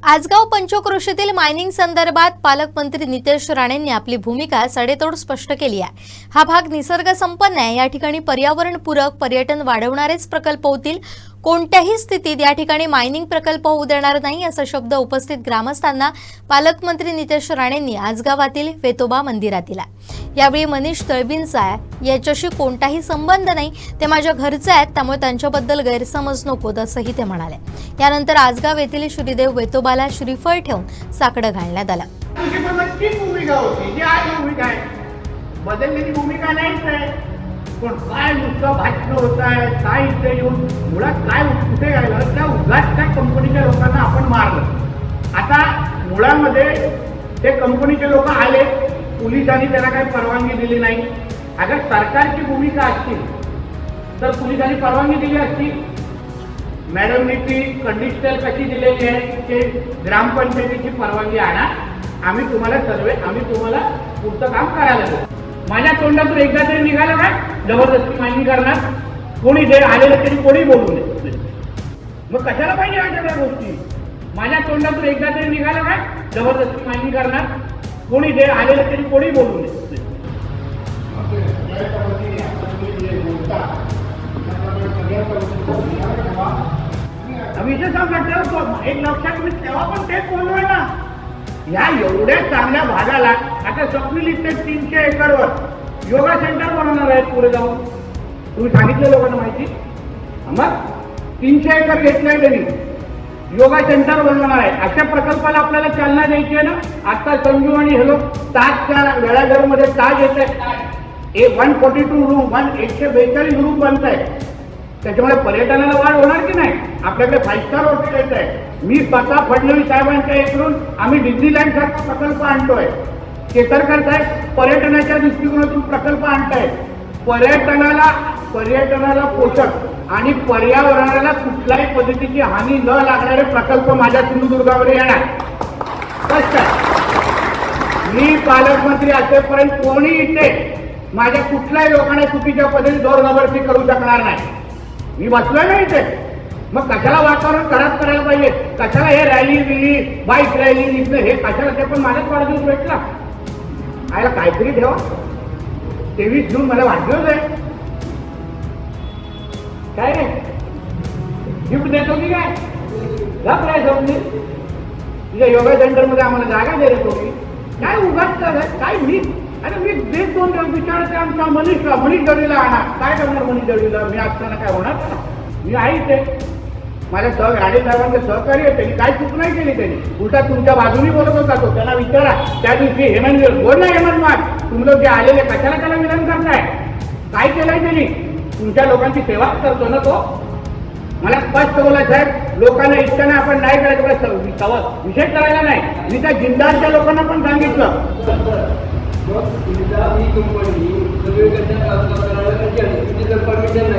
Ajgaon पंचक्रोशीतील mining संदर्भात पालकमंत्री नितेश राणेंनी आपली भूमिका सडेतोड स्पष्ट केली आहे। हा भाग निसर्ग संपन्न आहे। या ठिकाणी पर्यावरणपूरक पर्यटन वाढवणारेच प्रकल्प होतील। कोणत्याही स्थितीत या ठिकाणी मायनिंग प्रकल्प होऊ देणार नाही असा शब्द उपस्थित ग्रामस्थांना पालकमंत्री नितेश राणेंनी आजगावातील वेतोबा मंदिरात दिला। यावेळी मनीष तळबींचा याच्याशी कोणताही संबंध नाही, ते माझ्या घरचे आहेत, त्यामुळे त्यांच्याबद्दल गैरसमज नकोत असंही ते म्हणाले। यानंतर आजगाव येथील श्रीदेव वेतोबाला श्रीफळ ठेवून साकडं घालण्यात आलं। बदललेली भूमिका नाहीच आहे, पण काय नुसतं भाषण होत आहे, काय इथे येऊन मुळात काय कुठे गेलं त्या उगाच त्या कंपनीच्या लोकांना आपण मारलं। आता मुळामध्ये ते कंपनीचे लोक आले, पोलिसांनी त्याला काही परवानगी दिली नाही। अगर सरकारची भूमिका असती तर पोलिसांनी परवानगी दिली असती। मॅडमनी ती कंडिशनल कशी दिलेली आहे की ग्रामपंचायतीची परवानगी आणा, आम्ही तुम्हाला पुढचं काम करायला देऊ। माझ्या तोंडातून एकदा तरी निघालं काय जबरदस्ती मागणी करणार? कोणी जे आलेलं तरी कोणी बोलू नये, मग कशाला पाहिजे या सगळ्या गोष्टी? माझ्या तोंडातून एकदा तरी निघालं काय जबरदस्ती मागणी करणार? कोणी जे आलेलं तरी कोणी बोलू नये। विशेष एक लक्षात मी तेव्हा पण तेच बोललोय ना, या एवढ्या चांगल्या भागाला आता स्वप्नील इथे 300 एकरवर योगा सेंटर बनवणार आहेत पुढे जाऊन। तुम्ही सांगितलं लोकांना माहिती? मग 300 एकर घेतलंय त्यांनी, योगा सेंटर बनवणार आहे। अशा प्रकल्पाला आपल्याला चालना द्यायची आहे ना। आता संजू आणि हे लोक ताजच्या वेळाघरमध्ये ताज येत आहे, 142 रूम 142 रूम बनत आहे, त्याच्यामुळे पर्यटनाला वाढ होणार की नाही? आपल्याकडे 5 स्टार हॉटेल येत आहे। मी स्वतः फडणवीस साहेबांच्या इकडून आम्ही डिझनीलँड सारखा प्रकल्प आणतोय। केतरकर साहेब पर्यटनाच्या दृष्टिकोनातून प्रकल्प आणताय। पर्यटनाला पोषक आणि पर्यावरणाला कुठल्याही पद्धतीची हानी न लागणारे प्रकल्प माझ्या सिंधुदुर्गामध्ये येणार। स्पष्ट आहे। मी पालकमंत्री असेपर्यंत कोणी इथे माझ्या कुठल्याही लोकांना चुकीच्या पद्धतीने जोरजबरदस्ती करू शकणार नाही। मी बसलोय ना इथे, मग कशाला वातावरण खराब करायला पाहिजे? कशाला हे रॅली बिली बाईक रॅली इथलं हे कशाला? ते पण माझ्याच वाढदिवस भेटला, आयला काहीतरी ठेवा। 23 जून मला वाढदिवस आहे, काय रे गिफ्ट देतो की काय? जात काय समजे तुझ्या योगा सेंटर मध्ये आम्हाला जागा दे रे तुम्ही, काय उगाच काय? मी अरे मी देत दोन विचारते आमचा मनीष दळवीला आणा। काय करणार मनीष दळवीला? मी असताना काय होणार? मी आहे ते माझ्या राणे साहेबांचे सहकारी आहे, त्यांनी काय चूक नाही केली। त्यांनी उलटा तुमच्या बाजूनी बोलत होता तो, त्यांना विचारा। त्या दिवशी हेमंत बोल ना, हेमंत माग तुम्ही लोक जे आलेले कशाला त्याला विधान करताय? काय केलंय त्यांनी? तुमच्या लोकांची सेवा करतो ना तो। मला स्पष्ट बोला साहेब, लोकांना इच्छा आपण नाही करायचं, विषय करायला नाही। मी त्या जिंदालच्या लोकांना पण सांगितलं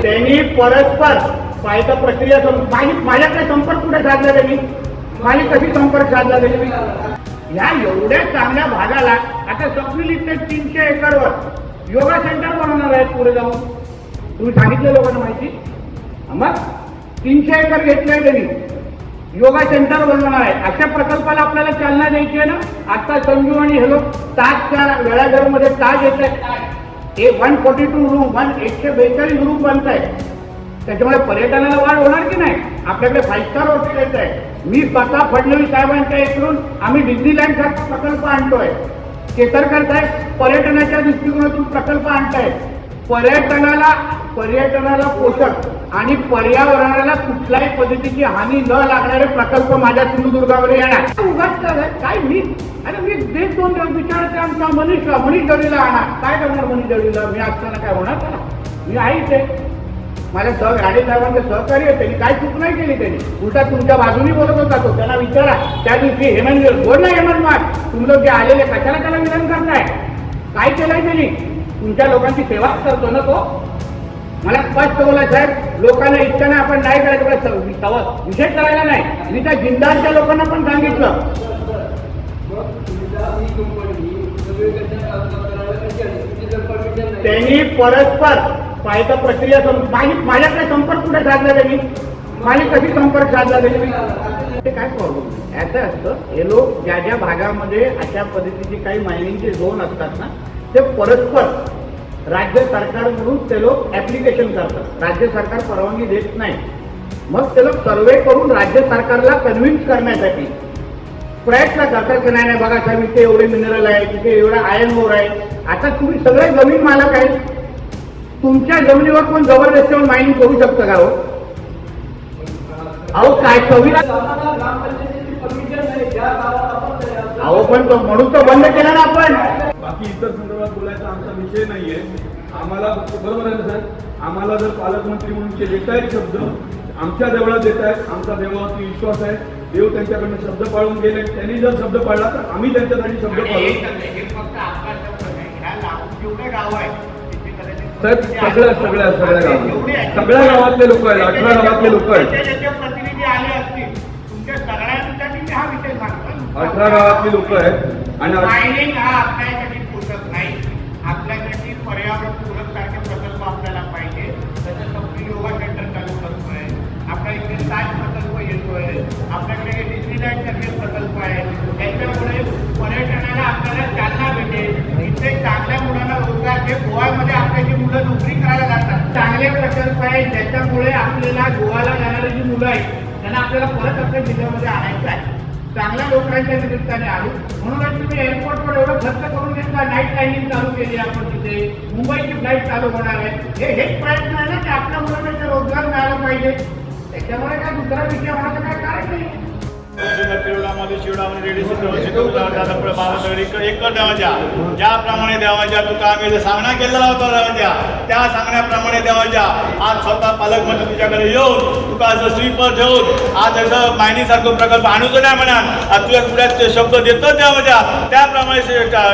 त्यांनी परस्पर पाहिजे प्रक्रिया माझ्याकडे संपर्क कुठे साधला त्यांनी? माझी कशी संपर्क साधला त्यांनी? या एवढ्या चांगल्या भागाला आता स्वप्नील इथे 300 एकरवर योगा सेंटर बनवणार आहेत पुढे जाऊन। तुम्ही सांगितलं लोकांना माहिती? मग 300 एकर घेतलंय त्यांनी, योगा सेंटर बनवणार आहे। अशा प्रकल्पाला आपल्याला चालना द्यायची आहे ना। आता संजू आणि हे लोक ताजच्या वेळाघरमध्ये ताज येत आहे, 142 रूम 142 रूम बनत आहे, त्याच्यामुळे पर्यटनाला वाढ होणार की नाही? आपल्याकडे 5 स्टार हॉटेल येत आहे। मी स्वतः फडणवीस साहेबांच्या इकडून आम्ही डिझनीलँड सारखा प्रकल्प आणतोय। केतरकर साहेब पर्यटनाच्या दृष्टिकोनातून प्रकल्प आणताय। पर्यटनाला पोषक आणि पर्यावरणाला कुठल्याही पद्धतीची हानी न लागणारे प्रकल्प माझ्या सिंधुदुर्गामध्ये येणार। उगाच काय? मी अरे मी देत दोन विचारते आमचा मनीष दळवीला आणा। काय करणार मनीष दळवीला? मी असताना काय होणार? मी आहे ते माझ्या राणे साहेबांचे सहकारी आहे, त्यांनी काय चूक नाही केली। त्यांनी उलटा तुमच्या बाजूनी बोलत होता तो, त्यांना विचारा। त्या दिवशी हेमंत बोल ना, हेमंत माग तुम्ही लोक जे आलेले कशाला त्याला विधान करताय? काय केलंय त्यांनी? तुमच्या लोकांची सेवा करतो ना तो। मला स्पष्ट बोला साहेब, लोकांना इच्छा आपण नाही करायचं, विषय करायला नाही। मी त्या जिंदालच्या लोकांना पण सांगितलं त्यांनी परस्पर पाहिजे प्रक्रिया माझ्याकडे संपर्क कुठे साधला त्यांनी? माझी कशी संपर्क साधला त्यांनी? ते काय प्रॉब्लेम नाही. याचं असतं हे लोक ज्या ज्या भागामध्ये अशा पद्धतीचे काही मायनिंगचे झोन असतात ना ते परस्पर राज्य सरकारकडून ते लोक ऍप्लिकेशन करतात. राज्य सरकार परवानगी देत नाही. मग ते लोक सर्वे करून राज्य सरकारला कन्व्हिन्स करण्यासाठी प्रयत्न करतात की नाही बघा साहेब इथे एवढे मिनरल आहे, तिथे एवढा आयर्न ओर आहे. आता तुम्ही सगळे जमीन मालक आहे, तुमच्या जमिनीवर कोण जबरदस्तीवर मायनिंग करू शकतं का? अहो काय संविधान अहो पण म्हणून तर बंद केलं ना आपण. बाकी इतर संदर्भात बोलायचा आमचा विषय नाहीये. आम्हाला बरोबर आहे ना सर, आम्हाला जर पालकमंत्री म्हणून ते देत आहेत शब्द, आमच्या देवळात देत आहेत, आमचा देवावरती विश्वास आहे. देव त्यांच्याकडनं शब्द पाळून गेले, त्यांनी जर शब्द पाळला तर आम्ही त्यांच्यासाठी शब्द पाळू. साहेब सगळ्या गावातले लोक आहेत, 18 गावातले लोक आहेत, प्रतिनिधी आले असतील तुमच्या सगळ्यांसाठी मी हा विषय सांगतो. 18 गावातली लोक आहेत आणि मायनिंग हा आपल्यासाठी पूरक नाही. आपल्यासाठी पर्यावरण पूरक सारखे प्रकल्प आपल्याला पाहिजे. तसं कपडी योगा सेंटर चालू करतोय, आपल्या इथे ताज प्रकल्प येतोय, आपल्याकडे डिस्नीलँड सारखे प्रकल्प आहेत. त्याच्यामुळे पर्यटनाला आपल्याला चालना भेटेल. इथे चांगल्या मुलांना रोजगार जे गोव्यामध्ये आपल्याची मुलं नोकरी करायला जातात, चांगले प्रकल्प आहेत ज्याच्यामुळे आपल्याला गोव्याला जाणारी जी मुलं आहेत त्यांना आपल्याला परत आपल्या जिल्ह्यामध्ये आणायचं आहे. चांगल्या लोकांच्या निमित्ताने आलो म्हणूनच तुम्ही एअरपोर्टवर एवढं खर्च करून घेतला. नाईट लाईनिंग चालू केली आपण तिथे, मुंबईची फ्लाईट चालू होणार आहे. हेच प्रयत्न आहे ना की आपल्या मुलांना इथे रोजगार मिळाला पाहिजे. त्याच्यामुळे काय दुसरा विषय होण्याचं काय कारण नाही. एकच देवाच्या ज्याप्रमाणे देवाच्या तुका आम्ही सांगणा केलेला होता देवाच्या त्या सांगण्याप्रमाणे देवाच्या आज स्वतः पालकमंत्री तुझ्याकडे येऊन तुका असं स्वीपर ठेवून आज असं मायनिंग सारखं प्रकल्प आणूच नाही म्हणा तुझ्या पुढ्यात शब्द देतो देवाच्या त्याप्रमाणे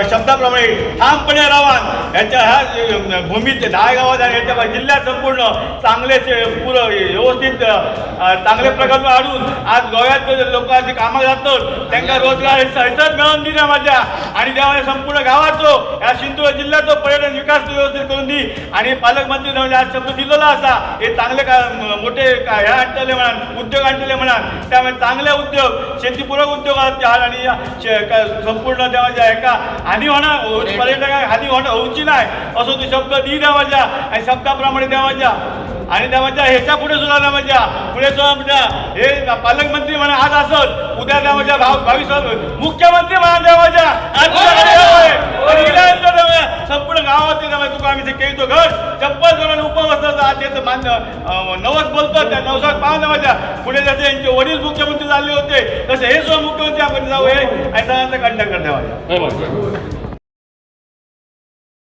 शब्दाप्रमाणे ठामपणे राहावा. याच्या ह्या भूमीचे 10 गावात आणि याच्या जिल्ह्यात संपूर्ण चांगले पुरं व्यवस्थित चांगले प्रकल्प आणून आज गोव्यात लोकांची कामं जातात त्यांना रोजगार सहजच मिळवून दिला माझ्या आणि त्यामुळे संपूर्ण गावाचो या सिंधुदुर्ग जिल्ह्याचो पर्यटन विकास व्यवस्थित करून दी आणि पालकमंत्री आज शब्द दिलेला असा हे चांगले मोठे ह्या आणले म्हणा उद्योग आणले म्हणा त्यामुळे चांगले उद्योग शेतीपूरक उद्योग आणि संपूर्ण देवाच्या एका हानी होणार पर्यटकांना हानी होऊची नाही असं तो शब्द दी देवाच्या आणि शब्दाप्रमाणे देवाच्या आणि देवाच्या ह्याच्या पुढे सुद्धा देवाच्या पुढे सुद्धा हे पालकमंत्री म्हणा आज असत उद्या देवाच्या भावी मुख्यमंत्री म्हणा देवाच्या संपूर्ण गावातील तुका आम्ही केळीचं घर चप्पल करून उपवस्था त्याचं मान्य नवस बोलतात त्या नवसात पाहा देवाच्या पुढे जसे यांचे वडील मुख्यमंत्री झाले होते तसे हे सुद्धा मुख्यमंत्री आपण जाऊ हे आणि सगळ्यांचा कंडक्टर देवाच्या.